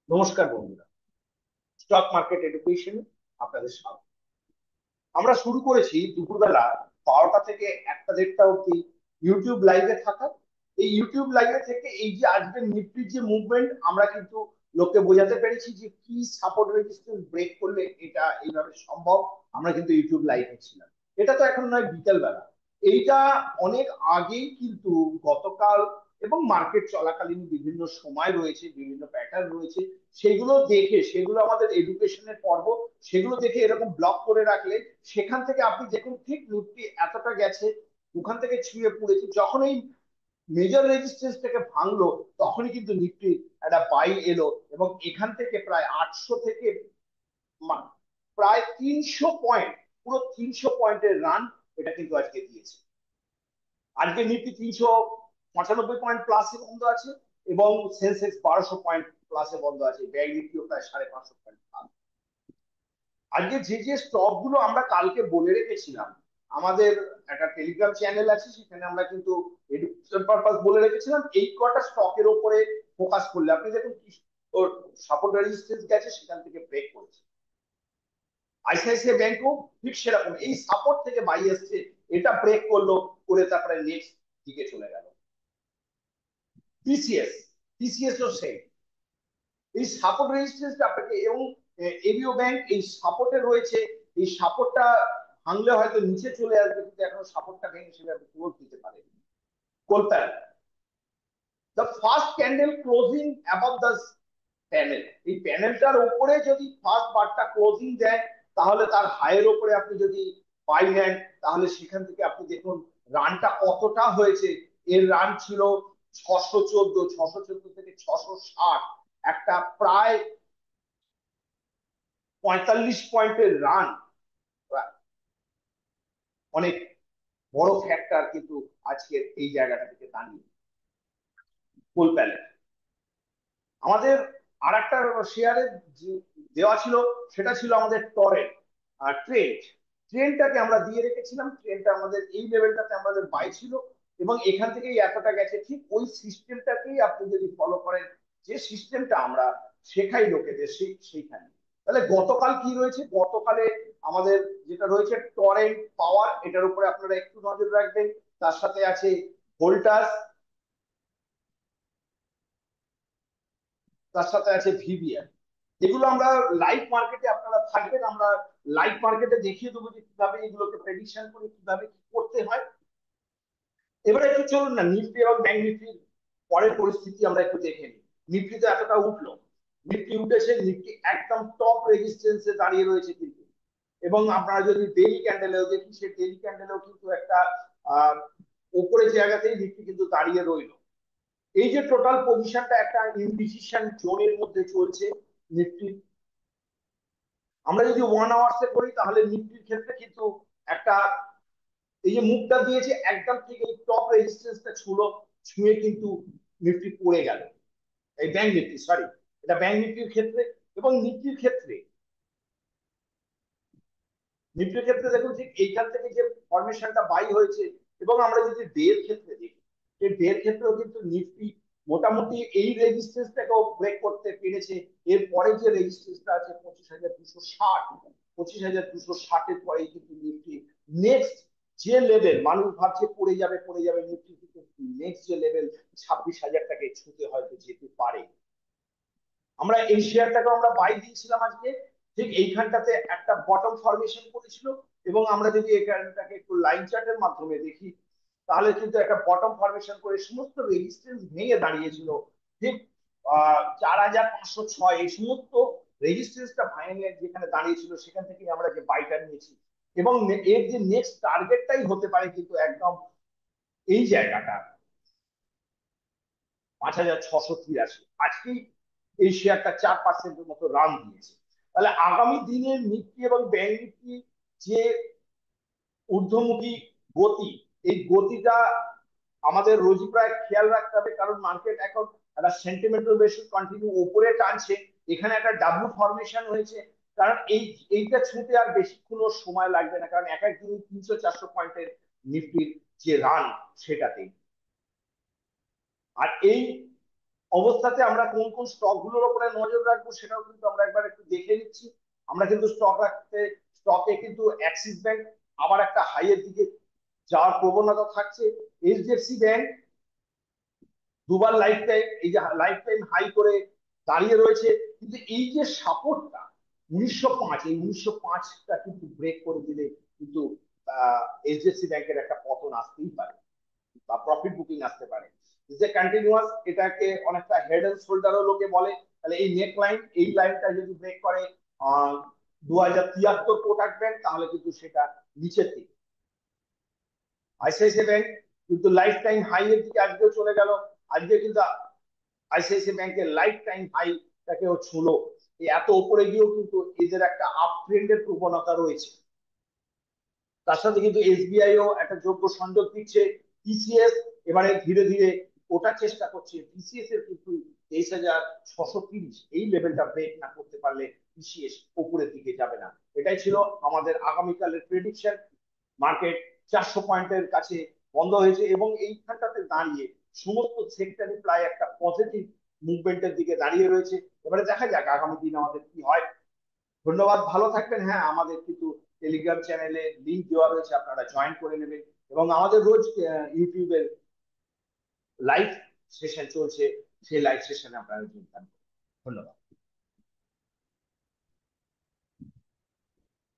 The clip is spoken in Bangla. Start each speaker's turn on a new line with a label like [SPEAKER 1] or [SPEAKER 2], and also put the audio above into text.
[SPEAKER 1] নমস্কার বন্ধুরা, স্টক মার্কেট এডুকেশনে আপনাদের স্বাগত। আমরা শুরু করেছি দুপুরবেলা 12টা থেকে 1টা 1:30 অব্দি ইউটিউব লাইভে থাকা। এই ইউটিউব লাইভে থেকে এই যে আজকের নিফটির যে মুভমেন্ট, আমরা কিন্তু লোককে বোঝাতে পেরেছি যে কি সাপোর্ট রেজিস্ট্যান্স ব্রেক করলে এটা এইভাবে সম্ভব। আমরা কিন্তু ইউটিউব লাইভে ছিলাম। এটা তো এখন নয়, বিকেল বেলা। এইটা অনেক আগেই কিন্তু গতকাল এবং মার্কেট চলাকালীন বিভিন্ন সময় রয়েছে, বিভিন্ন প্যাটার্ন রয়েছে, সেগুলো দেখে, সেগুলো আমাদের এডুকেশনের পর্ব, সেগুলো দেখে এরকম ব্লক করে রাখলে সেখান থেকে আপনি দেখুন ঠিক নিফটি এতটা গেছে, ওখান থেকে ছুঁয়ে পড়েছে, যখন এই মেজর রেজিস্ট্যান্স থেকে ভাঙলো তখনই কিন্তু নিফটি একটা বাই এলো এবং এখান থেকে প্রায় 800 থেকে প্রায় 300 পয়েন্ট, পুরো 300 পয়েন্টের রান এটা কিন্তু আজকে দিয়েছে। আজকে নিফটি 395 পয়েন্ট প্লাসে বন্ধ আছে এবং সেন্সেক্স 1200 পয়েন্ট প্লাসে বন্ধ আছে, ব্যাংক নিফটিও প্রায় 550 পয়েন্ট প্লাস। আজকে যে যে স্টক গুলো আমরা কালকে বলে রেখেছিলাম, আমাদের একটা টেলিগ্রাম চ্যানেল আছে, সেখানে আমরা কিন্তু এডুকেশন পারপাস বলে রেখেছিলাম এই কটা স্টকের উপরে ফোকাস করলে আপনি দেখুন কি সাপোর্ট রেজিস্ট্যান্স গেছে, সেখান থেকে ব্রেক করেছে। আইসিআইসিআই ব্যাংকও ঠিক সেরকম এই সাপোর্ট থেকে বাই এসছে, এটা ব্রেক করলো, করে তারপরে নেক্সট দিকে চলে গেল। টিসিএস, টিসিএস ও সেই এই সাপোর্ট রেজিস্ট্যান্সটা আপনাকে, এবং এবিও ব্যাংক এই সাপোর্টে রয়েছে। এই সাপোর্টটা ভাঙলে হয়তো নিচে চলে আসবে, কিন্তু এখনো সাপোর্টটা ভেঙে সেভাবে ক্লোজ দিতে পারে। কোলপ্যান, the first candle closing above the panel, এই প্যানেলটার উপরে যদি ফার্স্ট বারটা ক্লোজিং দেয়, তাহলে তার হাইয়ের উপরে আপনি যদি বাই নেন, তাহলে সেখান থেকে আপনি দেখুন রানটা কতটা হয়েছে। এর রান ছিল 614, 614 থেকে 660, একটা প্রায় 45 পয়েন্টের রান, অনেক বড় ফ্যাক্টর কিন্তু আজকের এই জায়গাটা থেকে দাঁড়িয়ে। ফুল প্যালেট আমাদের আর একটা শেয়ারে দেওয়া ছিল, সেটা ছিল আমাদের টরেন্ট আর ট্রেন্ড। ট্রেনটাকে আমরা দিয়ে রেখেছিলাম, ট্রেনটা আমাদের এই লেভেলটাতে আমাদের বাই ছিল এবং এখান থেকেই এতটা গেছে। ঠিক ওই সিস্টেমটাকেই আপনি যদি ফলো করেন, যে সিস্টেমটা আমরা শেখাই লোকেদের, সেইখানে। তাহলে গতকাল কি রয়েছে, গতকালে আমাদের যেটা রয়েছে টরেন্ট পাওয়ার, এটার উপরে আপনারা একটু নজর রাখবেন। তার সাথে আছে ভোল্টাস, তার সাথে আছে ভিবিএন। এগুলো আমরা লাইভ মার্কেটে, আপনারা থাকবেন, আমরা লাইভ মার্কেটে দেখিয়ে দেবো যে কিভাবে এগুলোকে প্রেডিকশন করে কিভাবে কি করতে হয়। এবারে একটু চলুন না নিফটি এবং ব্যাংক নিফটির পরের পরিস্থিতি আমরা একটু দেখে নিই। নিফটি তো এতটা উঠলো, নিফটি উঠেছে, নিফটি একদম টপ রেজিস্ট্যান্সে দাঁড়িয়ে রয়েছে কিন্তু। এবং আপনারা যদি ডেইলি ক্যান্ডেলেও দেখি, সেই ডেইলি ক্যান্ডেলেও কিন্তু একটা আহ উপরের জায়গাতেই নিফটি কিন্তু দাঁড়িয়ে রইল। এই যে টোটাল পজিশনটা একটা ইনডিসিশন জোনের মধ্যে চলছে নিফটি। আমরা যদি 1 আওয়ার্স এ করি, তাহলে নিফটির ক্ষেত্রে কিন্তু একটা, এই যে মুভটা দিয়েছে একদম ঠিক এই টপ রেজিস্ট্যান্সটা ছুঁয়ে কিন্তু নিফটি পড়ে গেল। এই ব্যাংক নিফটি, সরি, এটা ব্যাংক নিফটির ক্ষেত্রে। এবং নিফটির ক্ষেত্রে দেখুন ঠিক এইখান থেকে যে ফরমেশনটা বাই হয়েছে। এবং আমরা যদি ডে এর ক্ষেত্রে দেখি, সেই ডে এর ক্ষেত্রেও কিন্তু নিফটি মোটামুটি এই রেজিস্ট্যান্সটাকেও ব্রেক করতে পেরেছে। এরপরে যে রেজিস্ট্যান্সটা আছে 25,260, 25,260-এর পরেই কিন্তু নিফটি নেক্সট যে লেভেল, মানুষ ভাবছে পড়ে যাবে পড়ে যাবে, নিফটি কিন্তু নেক্সট যে লেভেল 26,000টাকে ছুঁতে হয়তো যেতে পারে। আমরা এই শেয়ারটাকে আমরা বাই দিয়েছিলাম আজকে, ঠিক এইখানটাতে একটা বটম ফরমেশন করেছিল। এবং আমরা যদি এখানটাকে একটু লাইন চার্টের মাধ্যমে দেখি, তাহলে কিন্তু একটা বটম ফরমেশন করে সমস্ত রেজিস্ট্যান্স ভেঙে দাঁড়িয়েছিল ঠিক 4,506, এই সমস্ত রেজিস্ট্যান্সটা ভেঙে যেখানে দাঁড়িয়েছিল, সেখান থেকে আমরা যে বাইটা নিয়েছি। এবং এর যে নেক্সট টার্গেটটাই হতে পারে কিন্তু একদম এই জায়গাটা, 5,683। আজকেই এই শেয়ারটা 4% মতো রান দিয়েছে। তাহলে আগামী দিনের নিফটি এবং ব্যাংক নিফটি যে ঊর্ধ্বমুখী গতি, এই গতিটা আমাদের রোজই প্রায় খেয়াল রাখতে হবে, কারণ মার্কেট এখন একটা সেন্টিমেন্টাল বেসিস কন্টিনিউ উপরে টানছে। এখানে একটা ডাব্লু ফরমেশন হয়েছে, কারণ এইটা ছুঁতে আর বেশিক্ষণ সময় লাগবে না, কারণ এক এক দিন 300-400 পয়েন্টের নিফটির যে রান, সেটাতেই। আর এই অবস্থাতে আমরা কোন কোন স্টক গুলোর উপরে নজর রাখবো সেটাও কিন্তু আমরা একবার একটু দেখে নিচ্ছি। আমরা কিন্তু স্টকে কিন্তু অ্যাক্সিস ব্যাংক আবার একটা হাইয়ের দিকে যাওয়ার প্রবণতা থাকছে। এইচডিএফসি ব্যাংক দুবার লাইফ টাইম হাই করে দাঁড়িয়ে রয়েছে, কিন্তু এই যে সাপোর্টটা 1905, এই 1905টা কিন্তু ব্রেক করে দিলে কিন্তু এইচডিএফসি ব্যাংকের একটা পতন আসতেই পারে বা প্রফিট বুকিং আসতে পারে। যে কন্টিনিউয়াস, এটাকে অনেকটা হেড এন্ড শোল্ডারও লোকে বলে। তাহলে এই নেক লাইন, এই লাইনটা যদি ব্রেক করে 2073 কোটাক ব্যাংক, তাহলে কিন্তু সেটা নিচের দিকে। আইসিআইসিআই ব্যাংক কিন্তু লাইফ টাইম হাই এর দিকে আজকেও চলে গেল। আজকে কিন্তু আইসিআইসিআই ব্যাংকের লাইফ টাইম হাইটাকেও ছুঁলো। এত উপরে গিয়েও কিন্তু এদের একটা আপ ট্রেন্ডের প্রবণতা রয়েছে। তার সাথে কিন্তু এসবিআইও একটা যোগ্য সংযোগ দিচ্ছে। টিসিএস এবারে ধীরে ধীরে ওটা চেষ্টা করছে। টিসিএস এর কিন্তু 23,630 এই লেভেলটা ব্রেক না করতে পারলে টিসিএস উপরের দিকে যাবে না। এটাই ছিল আমাদের আগামীকালের প্রেডিকশন। মার্কেট 400 পয়েন্টের কাছে বন্ধ হয়েছে এবং এইখানটাতে দাঁড়িয়ে সমস্ত সেক্টরে প্রায় একটা পজিটিভ মুভমেন্টের দিকে দাঁড়িয়ে রয়েছে। এবারে দেখা যাক আগামী দিন আমাদের কি হয়। ধন্যবাদ, ভালো থাকবেন। হ্যাঁ, আমাদের কিন্তু টেলিগ্রাম চ্যানেলে লিংক দেওয়া রয়েছে, আপনারা জয়েন করে নেবেন। এবং আমাদের রোজ ইউটিউবের লাইভ সেশন চলছে, সেই লাইভ সেশনে আপনারা যোগদান করুন। ধন্যবাদ।